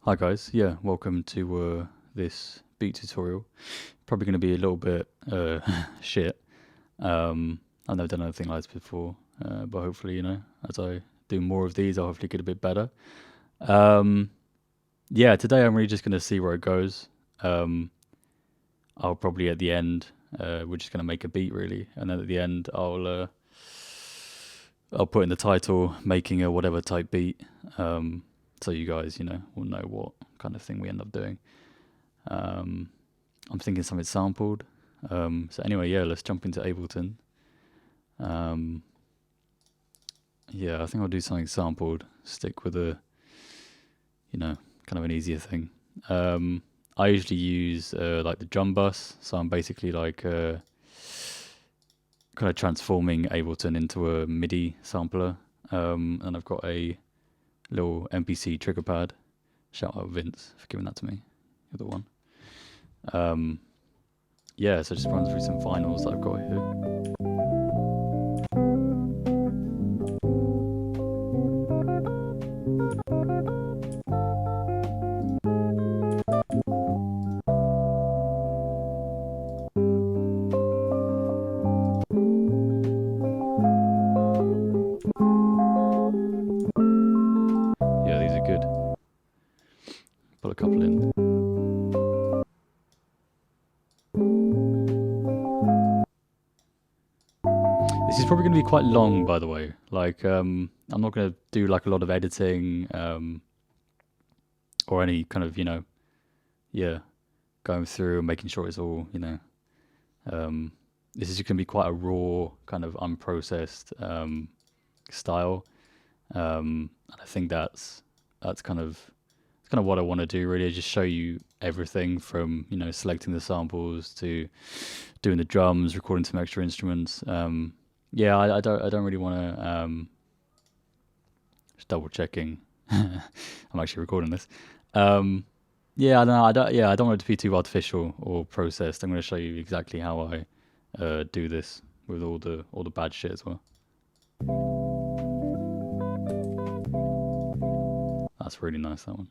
Hi guys, yeah, welcome to this beat tutorial. Probably going to be a little bit shit. I've never done anything like this before, but hopefully, you know, as I do more of these, I'll hopefully get a bit better. Yeah, today I'm really just going to see where it goes. I'll probably at the end, we're just going to make a beat really, and then at the end I'll put in the title, making a whatever type beat. So you guys, you know, will know what kind of thing we end up doing. I'm thinking something sampled. So anyway, yeah, let's jump into Ableton. Yeah, I think I'll do something sampled. Stick with a, you know, kind of an easier thing. I usually use like the drum bus. So I'm basically like kind of transforming Ableton into a MIDI sampler. And I've got a little MPC trigger pad. Shout out Vince for giving that to me. You're the one. Yeah, so just run through some finals that I've got here. Yeah, these are good. Put a couple in. This is probably going to be quite long, by the way. Like, I'm not going to do like a lot of editing or any kind of, you know, yeah, going through and making sure it's all, you know, this is going to be quite a raw, kind of unprocessed style. And I think that's kind of what I want to do really, just show you everything from, you know, selecting the samples to doing the drums, recording some extra instruments. Yeah, I don't really want to just double checking. I'm actually recording this. Yeah, I don't know. I don't want it to be too artificial or processed. I'm going to show you exactly how I do this with all the bad shit as well. That's really nice, that one.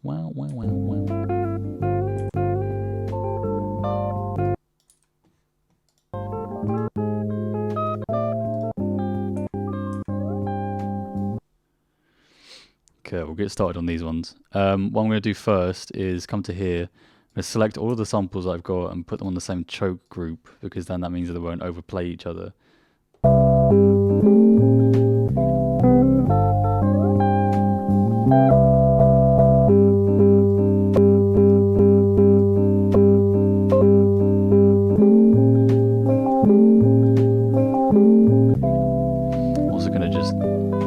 Wow, wow, wow, wow. Okay, we'll get started on these ones. What I'm going to do first is come to here. I'm going to select all of the samples I've got and put them on the same choke group, because then that means that they won't overplay each other. I'm also going to just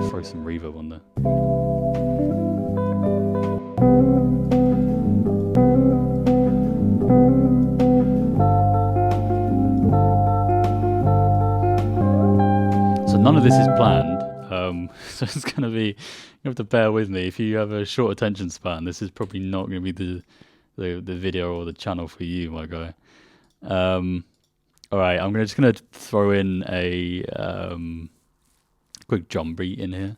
throw some reverb on there. None of this is planned, so it's going to be, you have to bear with me. If you have a short attention span, this is probably not going to be the video or the channel for you, my guy. Alright, I'm just going to throw in a quick drum beat in here.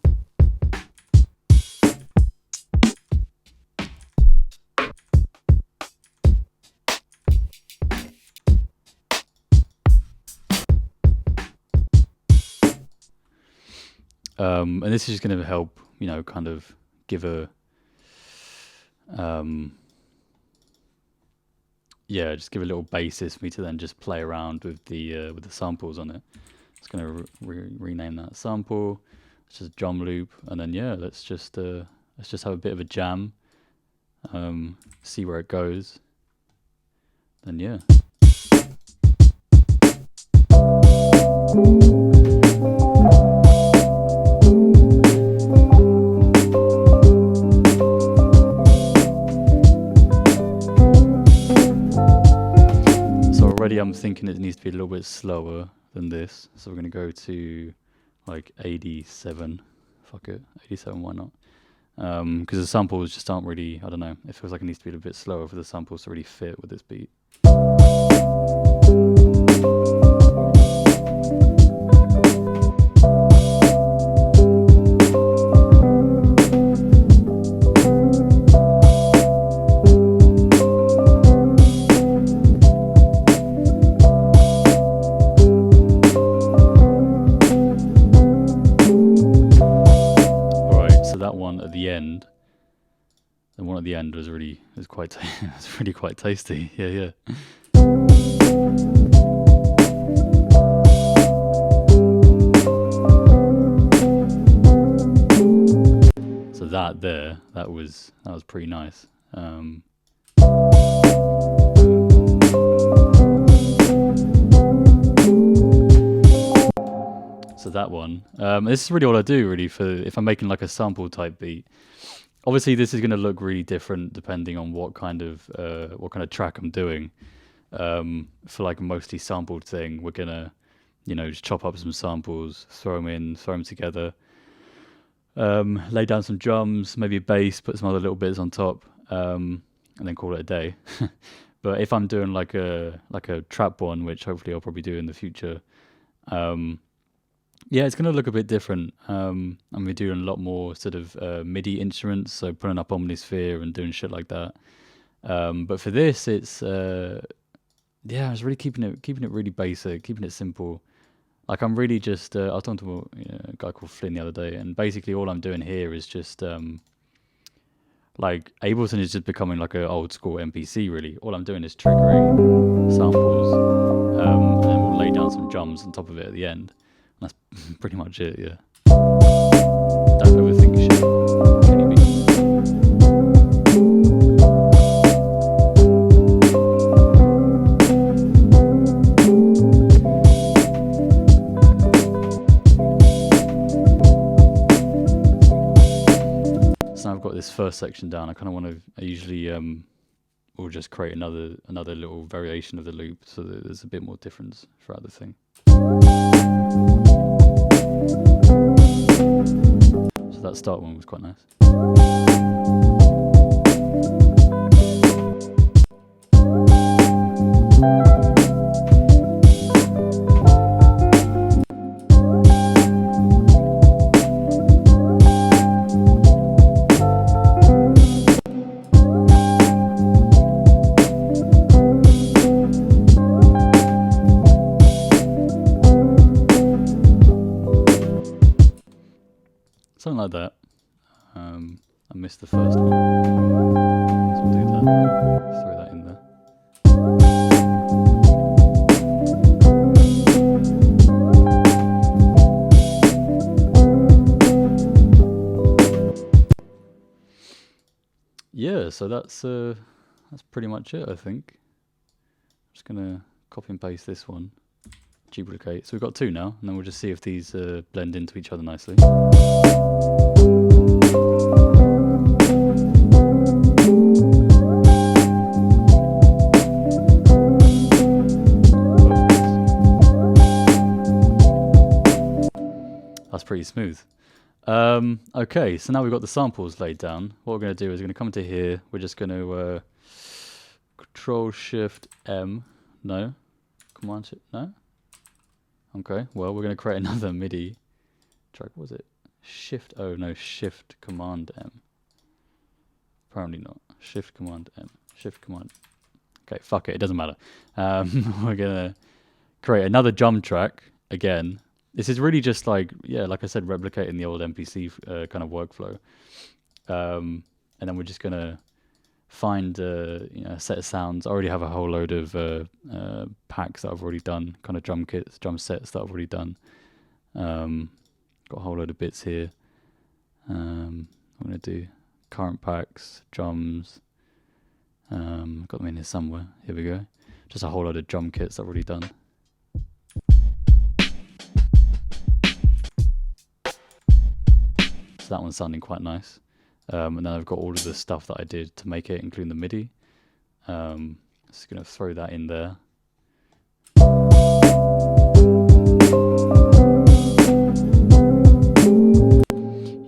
And this is just going to help, you know, kind of give a, yeah, just give a little basis for me to then just play around with the samples on it. Just going to rename that sample. It's just a drum loop, and then yeah, let's just have a bit of a jam. See where it goes. Then yeah. Already I'm thinking it needs to be a little bit slower than this, so we're going to go to like 87. Fuck it, 87, why not? Because the samples just aren't really, I don't know, it feels like it needs to be a little bit slower for the samples to really fit with this beat. The one at the end was really quite tasty. Yeah. So that was pretty nice. So that one. This is really all I do really for if I'm making like a sample type beat. Obviously, this is going to look really different depending on what kind of track I'm doing. For like a mostly sampled thing, we're gonna, you know, just chop up some samples, throw them together, lay down some drums, maybe a bass, put some other little bits on top, and then call it a day. But if I'm doing like a trap one, which hopefully I'll probably do in the future, yeah, it's going to look a bit different. I'm doing a lot more sort of MIDI instruments, so putting up Omnisphere and doing shit like that. But for this, it's yeah, I was really keeping it really basic, keeping it simple. Like I'm really just I was talking to a guy called Flynn the other day, and basically all I'm doing here is just like Ableton is just becoming like an old school MPC really. All I'm doing is triggering samples, and then we'll lay down some drums on top of it at the end. That's pretty much it, yeah. Don't overthink shit. So now I've got this first section down. I kind of want to. I usually will just create another little variation of the loop, so that there's a bit more difference throughout the thing. So that start one was quite nice. Something like that. I missed the first one, so I'll do that. Throw that in there. Yeah, so that's pretty much it, I think. I'm just gonna copy and paste this one, duplicate. So we've got two now, and then we'll just see if these blend into each other nicely. That's pretty smooth. Okay, so now we've got the samples laid down. What we're going to do is we're going to come into here. We're just going to Control-Shift-M. No? Command-Shift? No? Okay, well, we're going to create another MIDI track. What was it? Shift-O. No, Shift-Command-M. Apparently not. Shift-Command-M. Shift-Command. Okay, fuck it. It doesn't matter. We're going to create another drum track again. This is really just like, yeah, like I said, replicating the old MPC kind of workflow. And then we're just gonna find a set of sounds. I already have a whole load of packs that I've already done, kind of drum kits, drum sets that I've already done. Got a whole load of bits here. I'm gonna do current packs, drums. Got them in here somewhere. Here we go. Just a whole load of drum kits that I've already done. So that one's sounding quite nice. And then I've got all of the stuff that I did to make it, including the MIDI. Just gonna throw that in there. You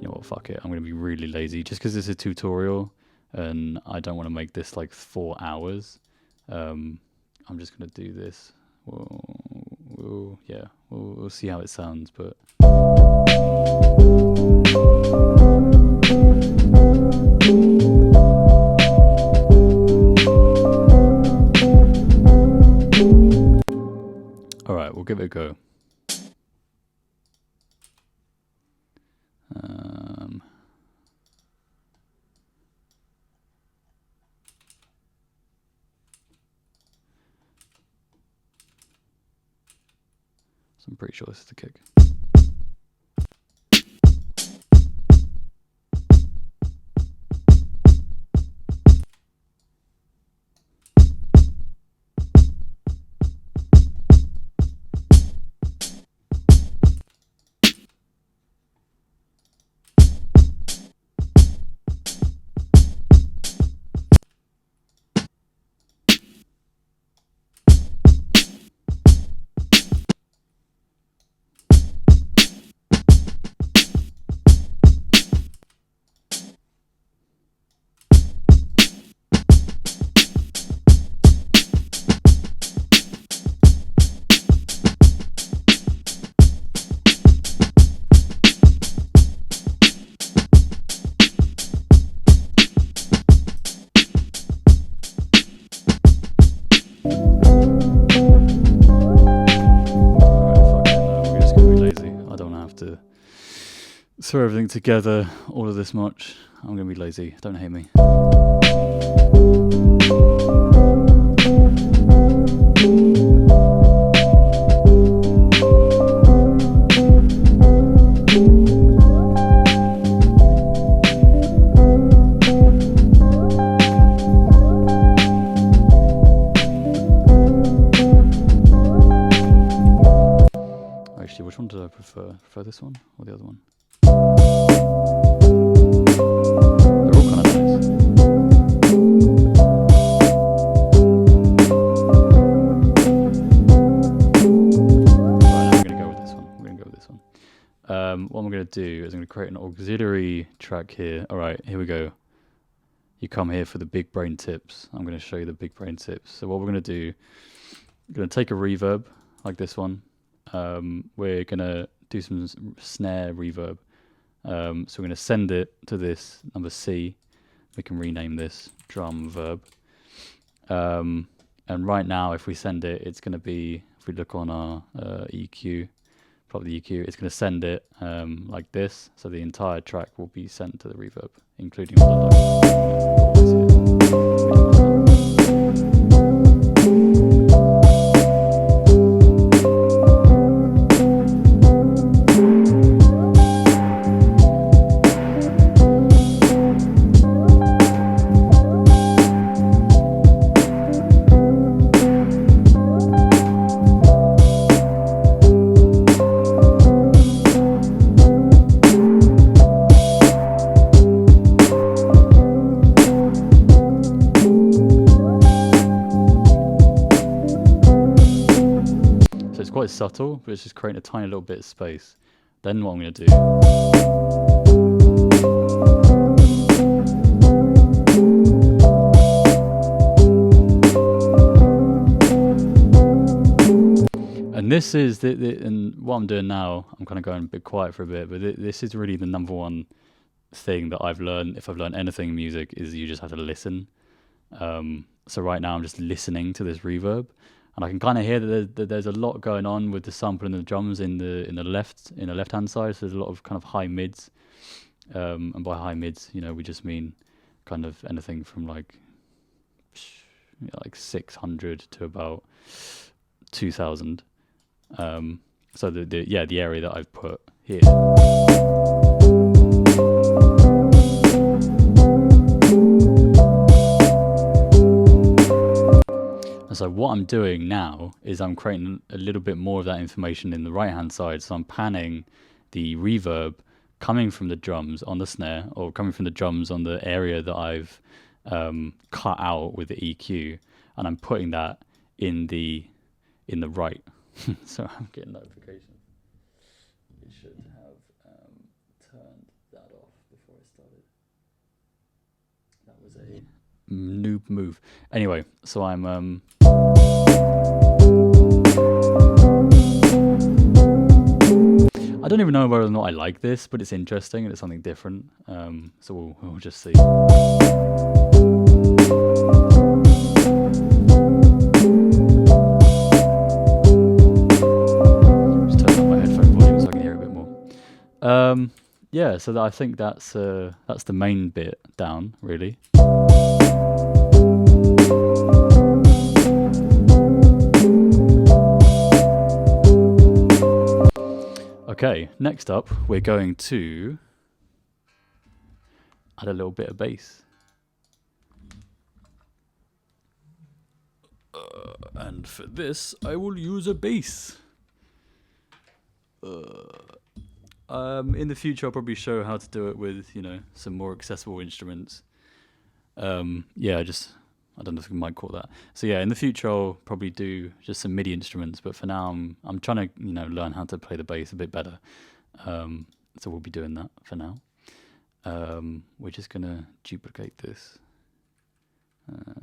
know what, fuck it. I'm gonna be really lazy just because it's a tutorial and I don't want to make this like 4 hours. I'm just gonna do this. We'll see how it sounds, but all right, we'll give it a go. So I'm pretty sure this is the kick. Throw everything together all of this much. I'm gonna be lazy, don't hate me. Actually, which one do I prefer? Prefer this one or the other one? They're all kind of nice. Right, we're going to go with this one. What I'm going to do is I'm going to create an auxiliary track here. All right, here we go. You come here for the big brain tips. I'm going to show you the big brain tips. So what we're going to do, we're going to take a reverb like this one. We're going to do some snare reverb. So we're going to send it to this number C. We can rename this drum verb. And right now, if we send it, it's going to be, if we look on our EQ, probably EQ, it's going to send it like this. So the entire track will be sent to the reverb, including all the quite subtle, but it's just creating a tiny little bit of space. Then what I'm going to do, and this is and what I'm doing now, I'm kind of going a bit quiet for a bit, but this is really the number one thing that I've learned. If I've learned anything in music, is you just have to listen. So right now I'm just listening to this reverb. and I can kind of hear that there's a lot going on with the sample and the drums in the left hand side. So there's a lot of kind of high mids, and by high mids, we just mean kind of anything from like 600 to about 2000. So the area that I've put here. And so what I'm doing now is I'm creating a little bit more of that information in the right hand side. So I'm panning the reverb coming from the drums on the snare, or coming from the drums on the area that I've cut out with the EQ, and I'm putting that in the right. So I'm getting notifications. It should have turned that off before I started. That was a noob move. Anyway, so I'm I don't even know whether or not I like this, but it's interesting and it's something different. So we'll just see. Just turn up my headphone volume so I can hear a bit more. Yeah, so I think that's the main bit down, really. Okay, next up, we're going to add a little bit of bass. And for this, I will use a bass. In the future, I'll probably show how to do it with, some more accessible instruments. I don't know if we might call that. So yeah, in the future I'll probably do just some MIDI instruments, but for now I'm trying to learn how to play the bass a bit better. So we'll be doing that for now. We're just gonna duplicate this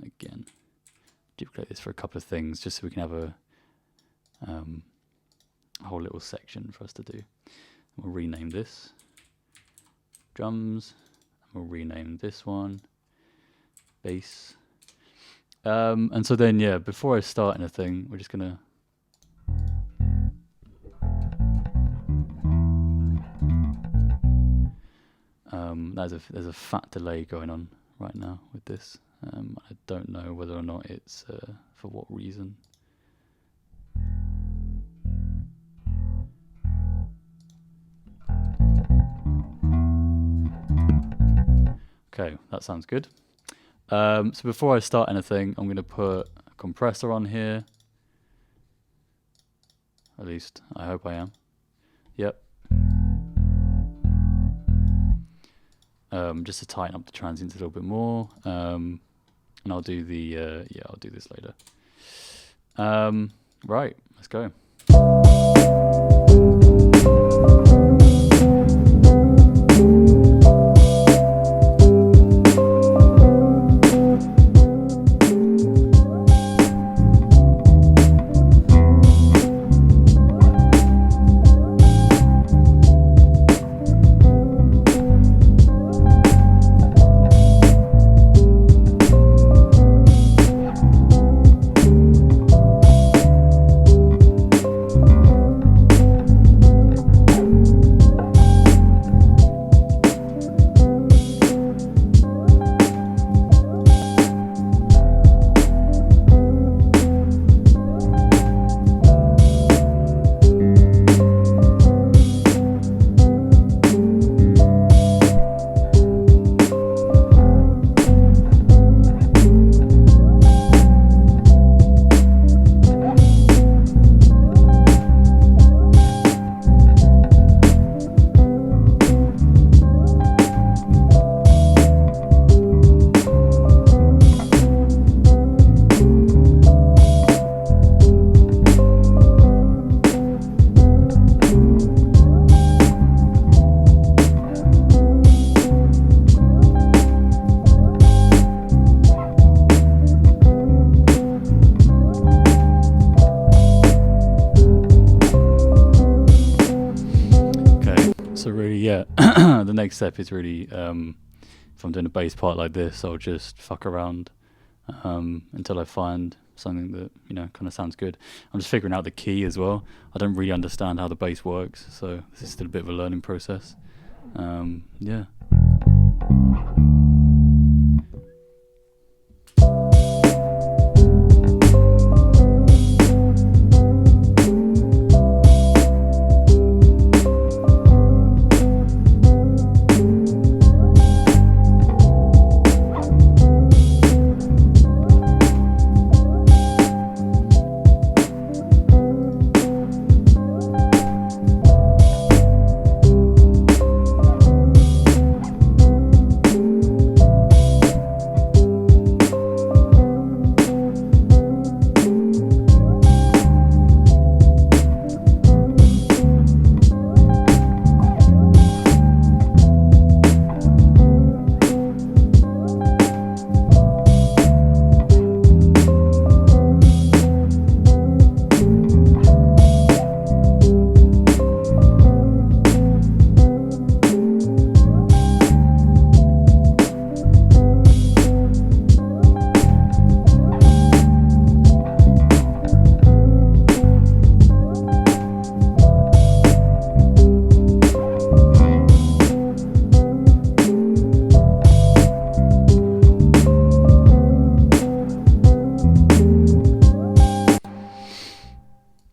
again. Duplicate this for a couple of things, just so we can have a whole little section for us to do. We'll rename this drums, and we'll rename this one bass. And so then, before I start anything, we're just gonna there's a fat delay going on right now with this. I don't know whether or not it's for what reason. Okay, that sounds good. So before I start anything, I'm going to put a compressor on here. At least, I hope I am. Yep. Just to tighten up the transients a little bit more. And I'll do I'll do this later. Right, let's go. The next step is really, if I'm doing a bass part like this, I'll just fuck around until I find something that, you know, kind of sounds good. I'm just figuring out the key as well. I don't really understand how the bass works, so this is still a bit of a learning process. Yeah.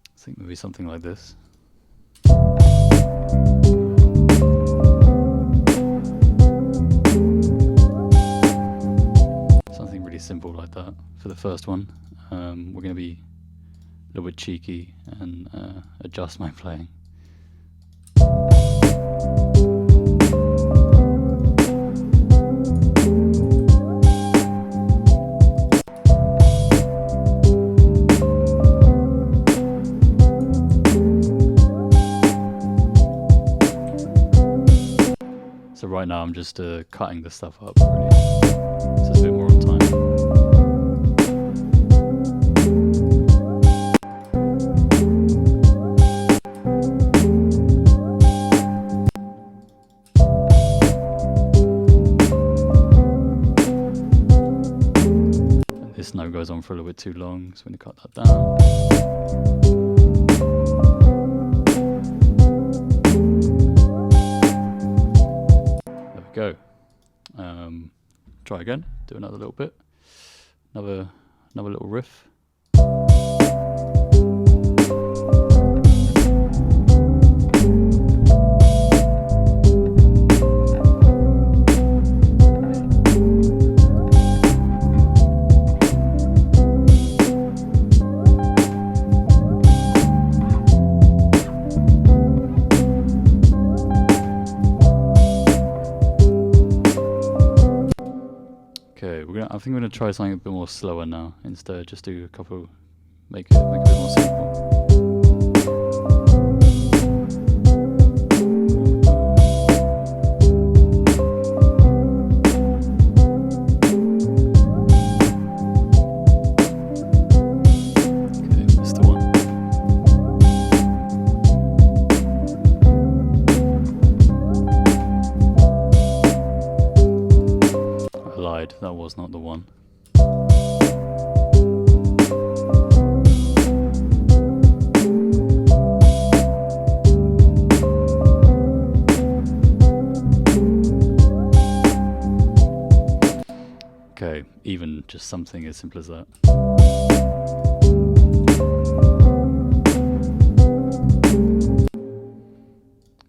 I think maybe something like this. Something really simple like that for the first one. We're going to be a little bit cheeky and adjust my playing. So right now I'm just cutting the stuff up really, so it's a bit more on time. And this note goes on for a little bit too long, so I'm going to cut that down. Go. Try again, do another little bit, another little riff. Okay, I think we're gonna try something a bit more slower now. Instead, just do a couple, make it a bit more simple. Okay, missed the one. I lied, that was not the one. Okay, even just something as simple as that.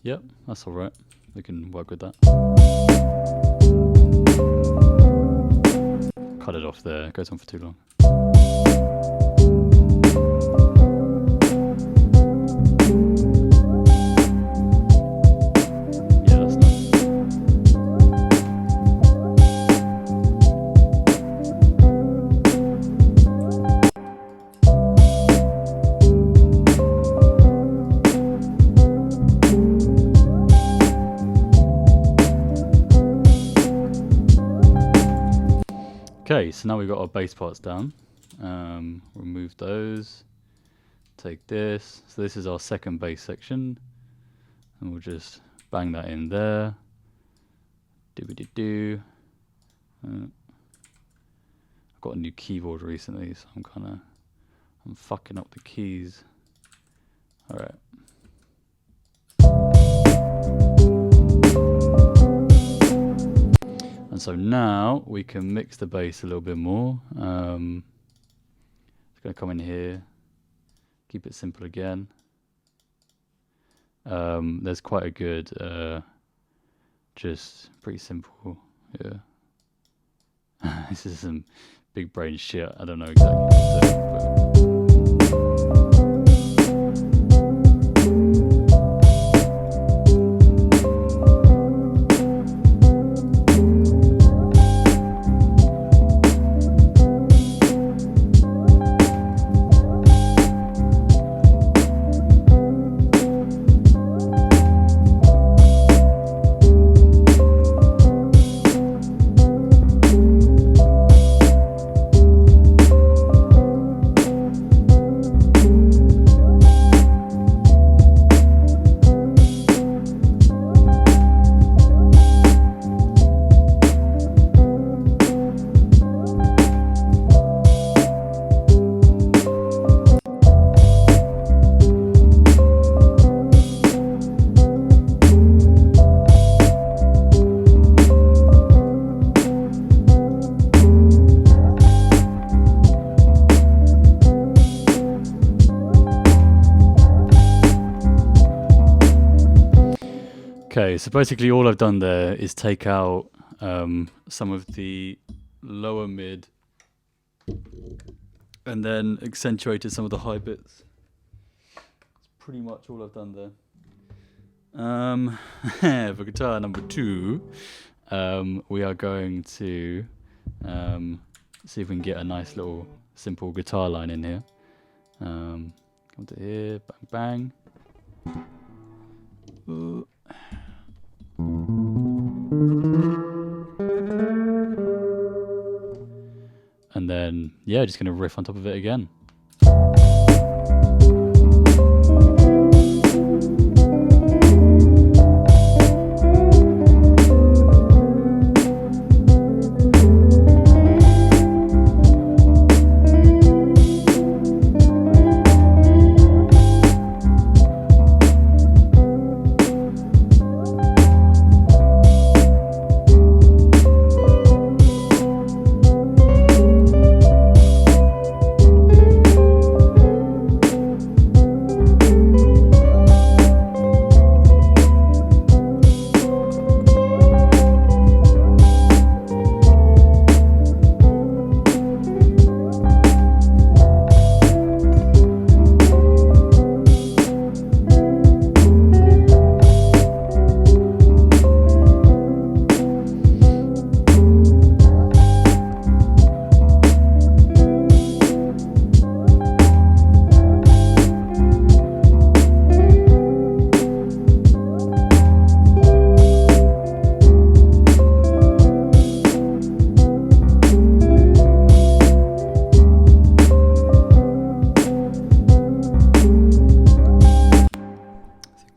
Yep, that's alright. We can work with that. Cut it off there, it goes on for too long. Yeah, that's nice. Okay, so now we've got our bass parts down. Remove those. Take this. So this is our second bass section. And we'll just bang that in there. Do. I've got a new keyboard recently, so I'm fucking up the keys. All right. And so now we can mix the bass a little bit more. It's going to come in here, keep it simple again. There's quite a good, just pretty simple, yeah. This is some big brain shit. I don't know exactly what to do, but okay, so basically all I've done there is take out some of the lower mid and then accentuated some of the high bits. That's pretty much all I've done there. For guitar number 2, we are going to see if we can get a nice little simple guitar line in here. Come to here, bang bang. Ooh. And then, yeah, just gonna riff on top of it again.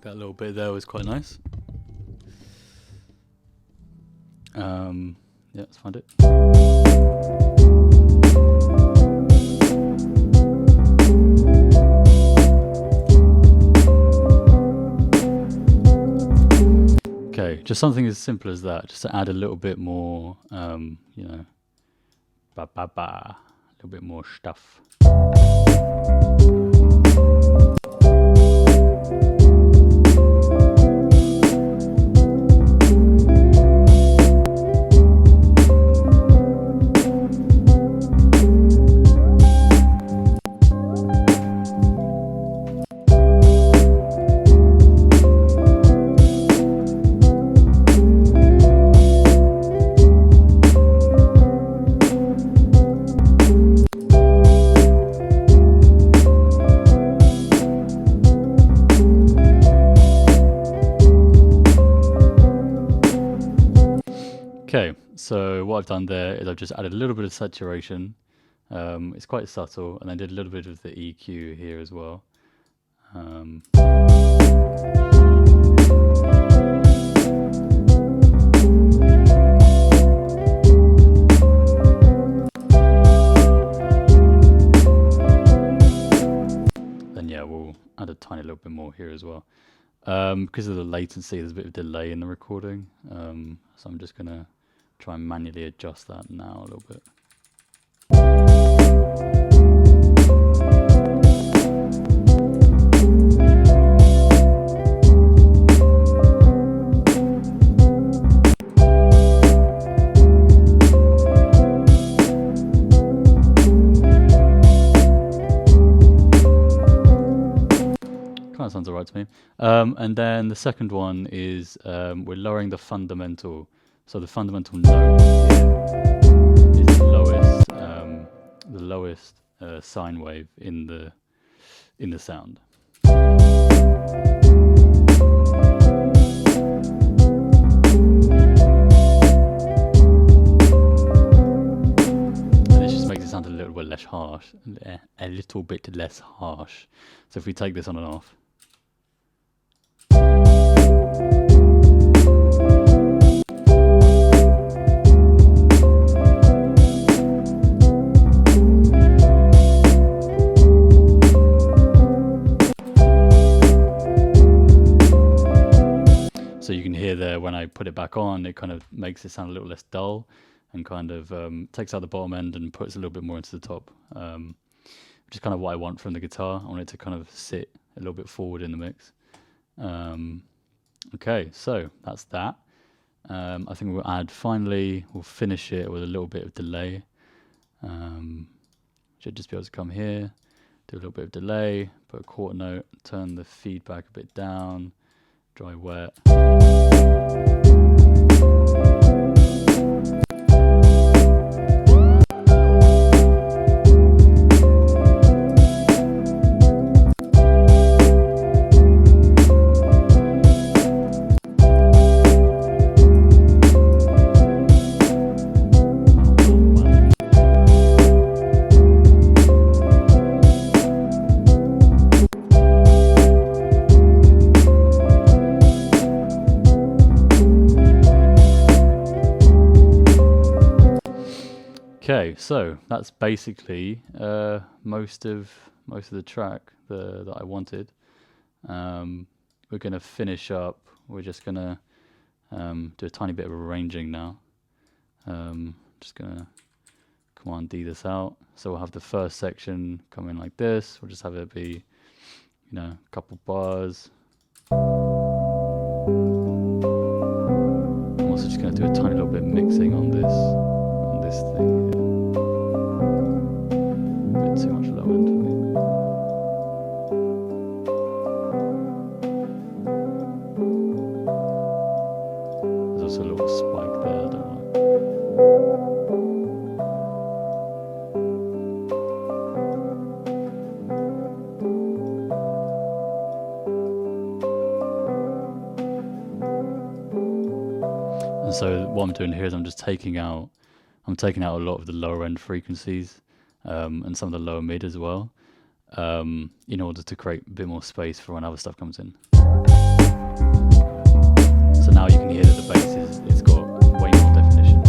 That little bit there was quite nice. Yeah, let's find it. Okay, just something as simple as that, just to add a little bit more, you know, a little bit more stuff. Okay, so what I've done there is I've just added a little bit of saturation. It's quite subtle, and I did a little bit of the EQ here as well. little bit more here as well. Because of the latency, there's a bit of delay in the recording. So I'm just gonna try and manually adjust that now a little bit. Kind of sounds alright to me. And then the second one is we're lowering the fundamental. So the fundamental note here is the lowest sine wave in the sound. And this just makes it sound a little bit less harsh, a little bit less harsh. So if we take this on and off. So you can hear there when I put it back on, it kind of makes it sound a little less dull and kind of takes out the bottom end and puts a little bit more into the top, which is kind of what I want from the guitar. I want it to kind of sit a little bit forward in the mix. Okay, so that's that. I think we'll finish it with a little bit of delay. Should just be able to come here, do a little bit of delay, put a quarter note, turn the feedback a bit down, dry wet. Okay, so that's basically most of the track that I wanted. We're gonna finish up. We're just gonna do a tiny bit of arranging now. Just gonna Command D this out. So we'll have the first section come in like this. We'll just have it be, a couple bars. I'm also just gonna do a tiny little bit of mixing on this thing here. A bit too much low end for me. There's also a little spike there, I don't know. And so what I'm doing here is I'm taking out a lot of the lower end frequencies and some of the lower mid as well, in order to create a bit more space for when other stuff comes in. So now you can hear that the bass it's got way more definition.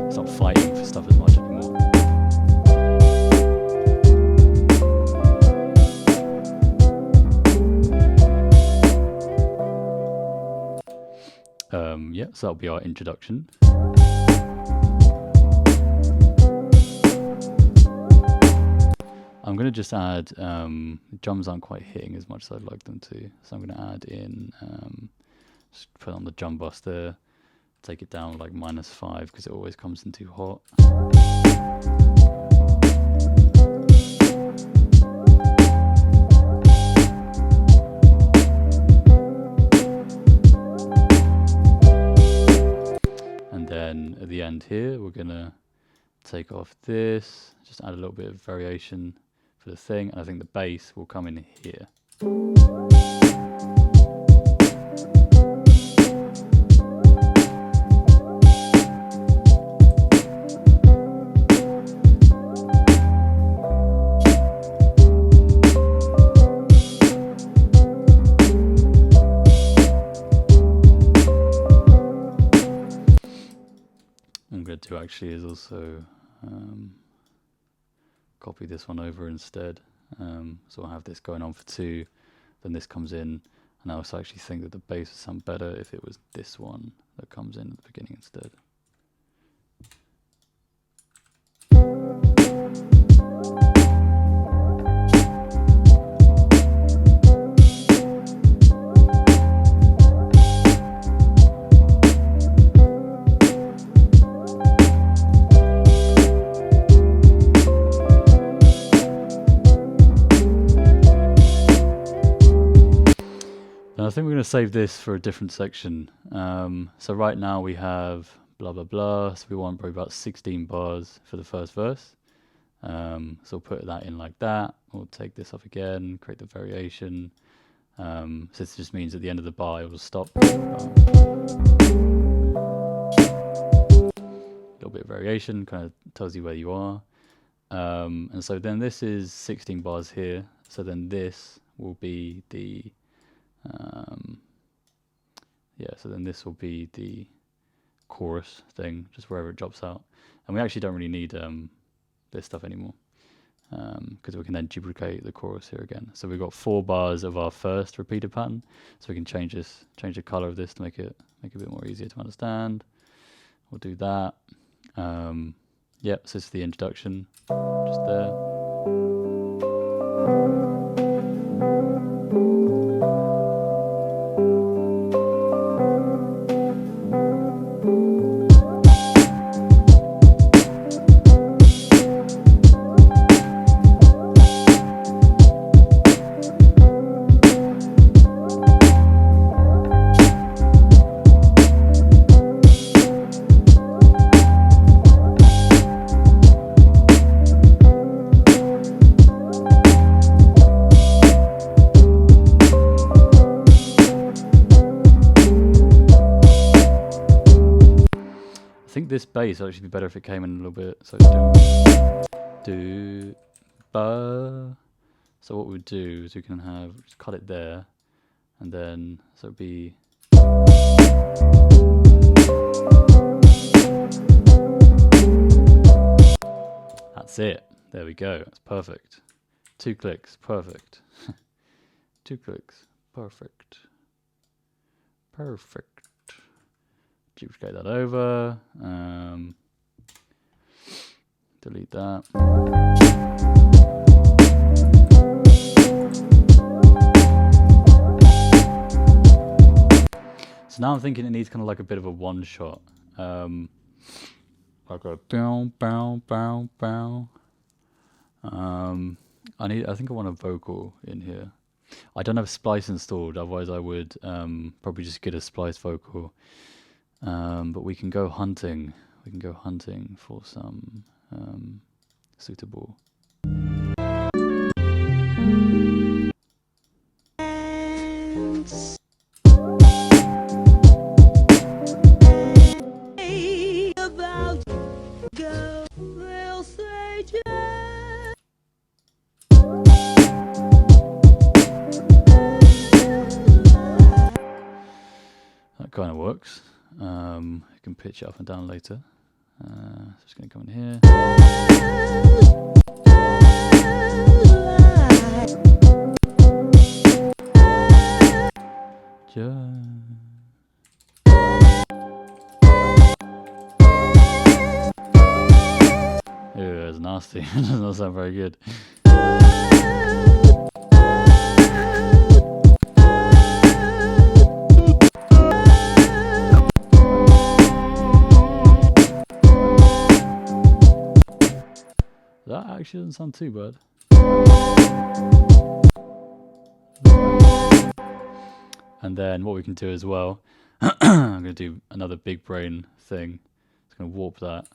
It's not fighting for stuff as much anymore. Yeah, so that'll be our introduction. I'm going to just add, the drums aren't quite hitting as much as I'd like them to, so I'm going to add in, just put on the drum bus there, take it down like -5 because it always comes in too hot. Then at the end here, we're gonna take off this, just add a little bit of variation for the thing, and I think the bass will come in here. Actually is also copy this one over instead. So I'll have this going on for 2, then this comes in, and I also actually think that the bass would sound better if it was this one that comes in at the beginning instead. I think we're going to save this for a different section. So right now we have blah blah blah, so we want probably about 16 bars for the first verse. So we'll put that in like that. We'll take this off again, create the variation. So this just means at the end of the bar it will stop. A little bit of variation, kind of tells you where you are. And so then this is 16 bars here. So then this will be the so then this will be the chorus thing, just wherever it drops out. And we actually don't really need this stuff anymore, because we can then duplicate the chorus here again. So we've got 4 bars of our first repeated pattern, so we can change the color of this to make it a bit more easier to understand. We'll do that. Yep, so this is the introduction, just there. I think this bass would actually be better if it came in a little bit. So do ba. So what we'll do is we can just cut it there, and then so it'd be. That's it. There we go. That's perfect. 2 clicks. Perfect. 2 clicks. Perfect. Perfect. Duplicate that over, delete that. So now I'm thinking it needs kind of like a bit of a one shot, like a bow bow bow bow. I think I want a vocal in here. I don't have Splice installed, otherwise I would probably just get a Splice vocal. But we can go hunting. We can go hunting for some suitable. That kind of works. You can pitch it up and down later. So it's going to come in here. Ew, that's nasty. It does not sound very good. That actually doesn't sound too bad. And then what we can do as well, I'm going to do another big brain thing. It's going to warp that.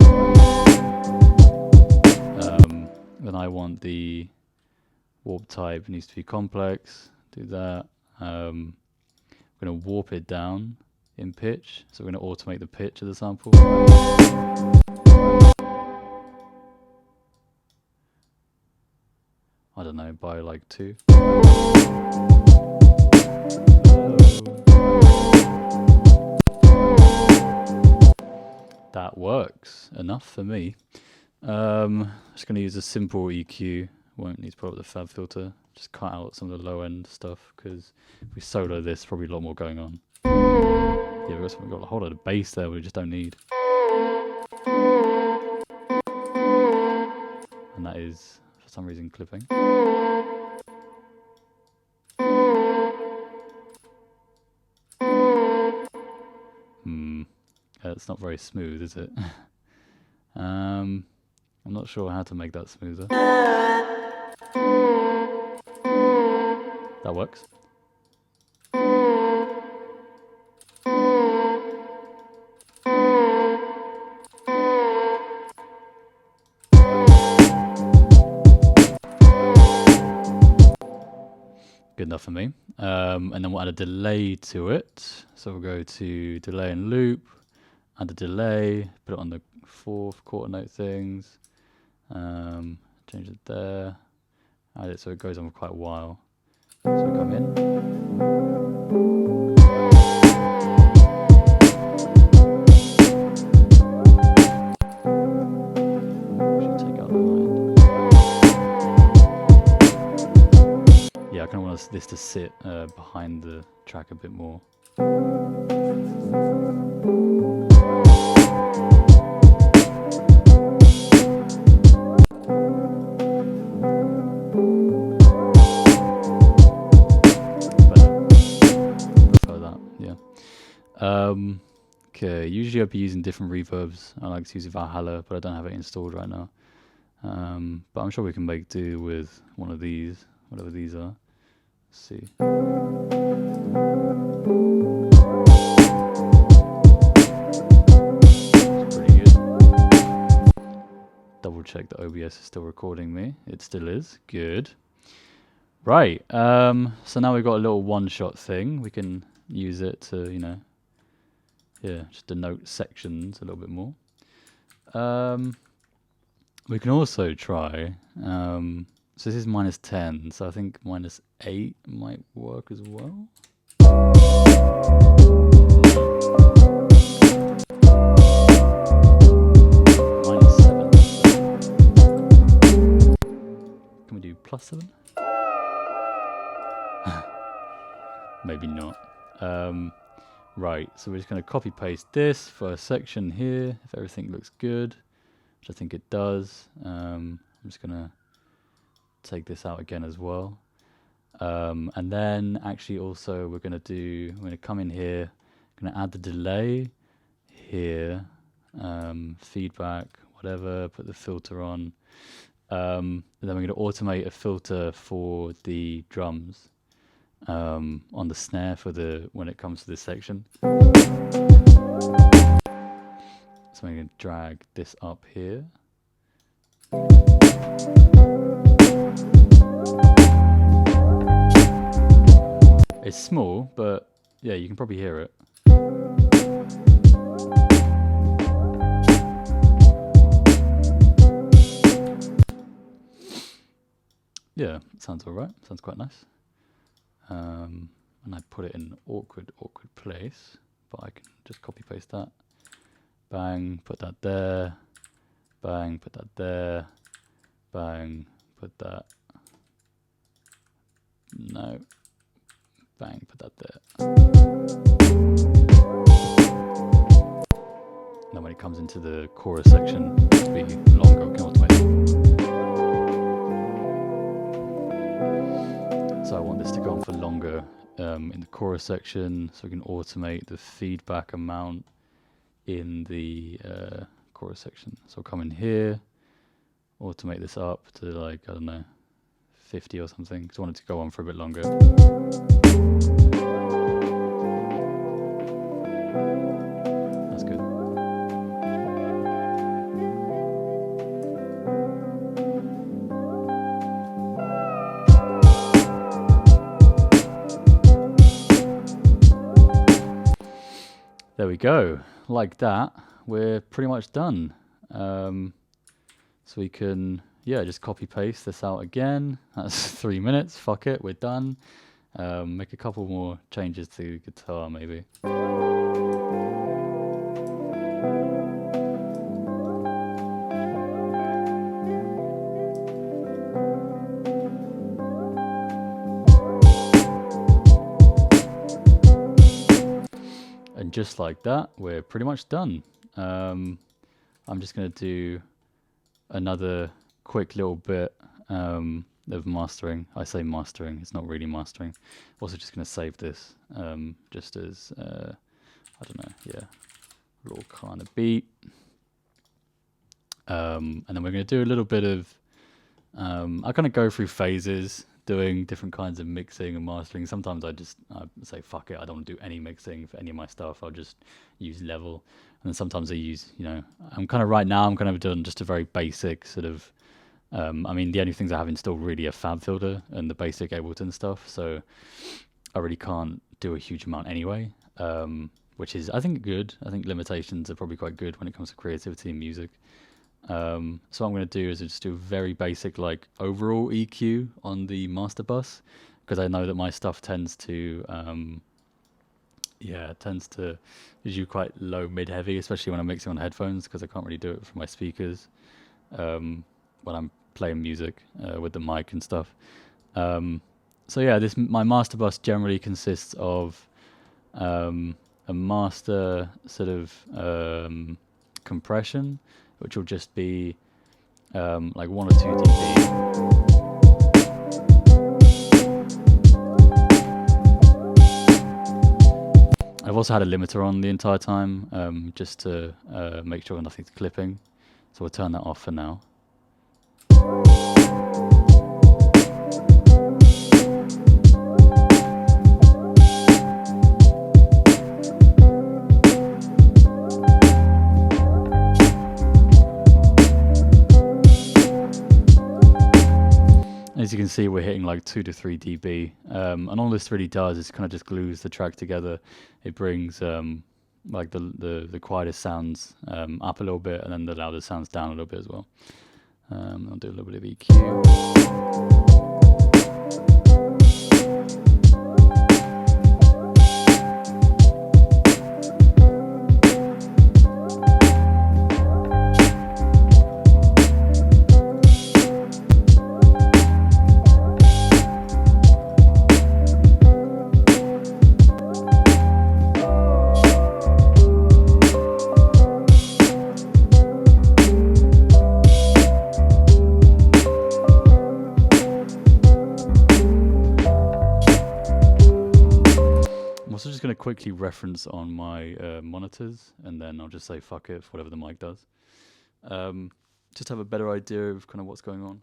Then I want the warp type, it needs to be complex. Do that. I'm going to warp it down in pitch. So we're going to automate the pitch of the sample. I don't know, by like 2. That works enough for me. Just going to use a simple EQ Won't need to put up the fab filter. Just cut out some of the low end stuff, because if we solo this, probably a lot more going on. Yeah, we've got a whole lot of bass there we just don't need. And that is, for some reason, clipping. It's not very smooth, is it? I'm not sure how to make that smoother. That works. Good enough for me. And then we'll add a delay to it. So we'll go to delay and loop, add a delay, put it on the 4th quarter note things, change it there, add it so it goes on for quite a while. So we come in. Should take out the line. Yeah, I kind of want this to sit behind the track a bit more. Okay, usually I'd be using different reverbs. I like to use Valhalla, but I don't have it installed right now. But I'm sure we can make do with one of these, whatever these are. Let's see. That's pretty good. Double check that OBS is still recording me. It still is. Good. Right. So now we've got a little one-shot thing. We can use it to, you know, just denote sections a little bit more. We can also try, so this is -10, so I think -8 might work as well. -7. Can we do +7? Maybe not. Right, so we're just going to copy paste this for a section here, if everything looks good, which I think it does. I'm just going to take this out again as well. And then actually also we're going to come in here, going to add the delay here, feedback, whatever, put the filter on. And then we're going to automate a filter for the drums. On the snare for when it comes to this section. So I'm going to drag this up here. It's small, but yeah, you can probably hear it. Yeah, sounds alright. Sounds quite nice. And I put it in an awkward place, but I can just copy paste that. Bang, put that there. Bang, put that there. Bang, put that. No. Bang, put that there. Then when it comes into the chorus section, to be longer, we can automate it. So I want this to go on for longer in the chorus section, so we can automate the feedback amount in the chorus section. So I'll come in here, automate this up to like, I don't know, 50 or something, because I want it to go on for a bit longer. That's good. There we go. Like that, we're pretty much done. So we can, just copy paste this out again. That's 3 minutes. Fuck it, we're done. Make a couple more changes to guitar, maybe. just like that, we're pretty much done. I'm just going to do another quick little bit of mastering. I say mastering, it's not really mastering. Also just going to save this just as, I don't know, yeah, a little kind of beat. And then we're going to do a little bit of, I kind of go through phases doing different kinds of mixing and mastering. Sometimes I say, fuck it, I don't want to do any mixing for any of my stuff. I'll just use level. And then sometimes I use, I'm kind of doing just a very basic sort of, I mean, the only things I have installed really are Fab Filter and the basic Ableton stuff. So I really can't do a huge amount anyway, which is, I think, good. I think limitations are probably quite good when it comes to creativity and music. So what I'm going to do is just do a very basic like overall EQ on the master bus, because I know that my stuff tends to do quite low mid heavy, especially when I'm mixing on headphones, because I can't really do it from my speakers when I'm playing music with the mic and stuff. So yeah, my master bus generally consists of a master sort of compression, which will just be like 1 or 2 dB. I've also had a limiter on the entire time, just to make sure nothing's clipping. So we'll turn that off for now. As you can see, we're hitting like 2 to 3 dB, and all this really does is kind of just glues the track together. It brings like the quietest sounds up a little bit, and then the loudest sounds down a little bit as well. I'll do a little bit of EQ. Going to quickly reference on my monitors, and then I'll just say fuck it for whatever the mic does. Just have a better idea of kind of what's going on.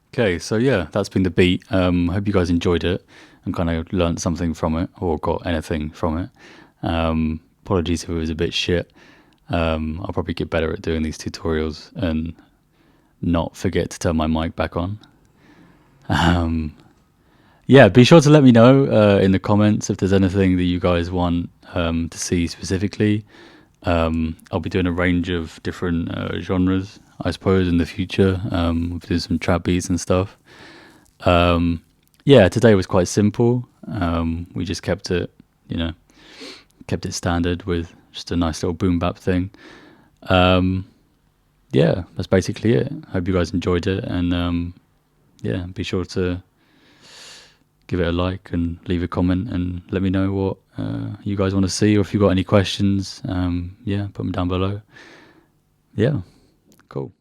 Okay, so yeah, that's been the beat. Hope you guys enjoyed it and kind of learnt something from it or got anything from it. Apologies if it was a bit shit. I'll probably get better at doing these tutorials and not forget to turn my mic back on. Yeah, be sure to let me know in the comments if there's anything that you guys want to see specifically. I'll be doing a range of different genres, I suppose, in the future. We'll do some trap beats and stuff. Yeah, today was quite simple. We just kept it, kept it standard with just a nice little boom bap thing. Yeah, that's basically it. Hope you guys enjoyed it, and yeah, be sure to give it a like and leave a comment and let me know what you guys want to see, or if you've got any questions, yeah, put them down below. Yeah, cool.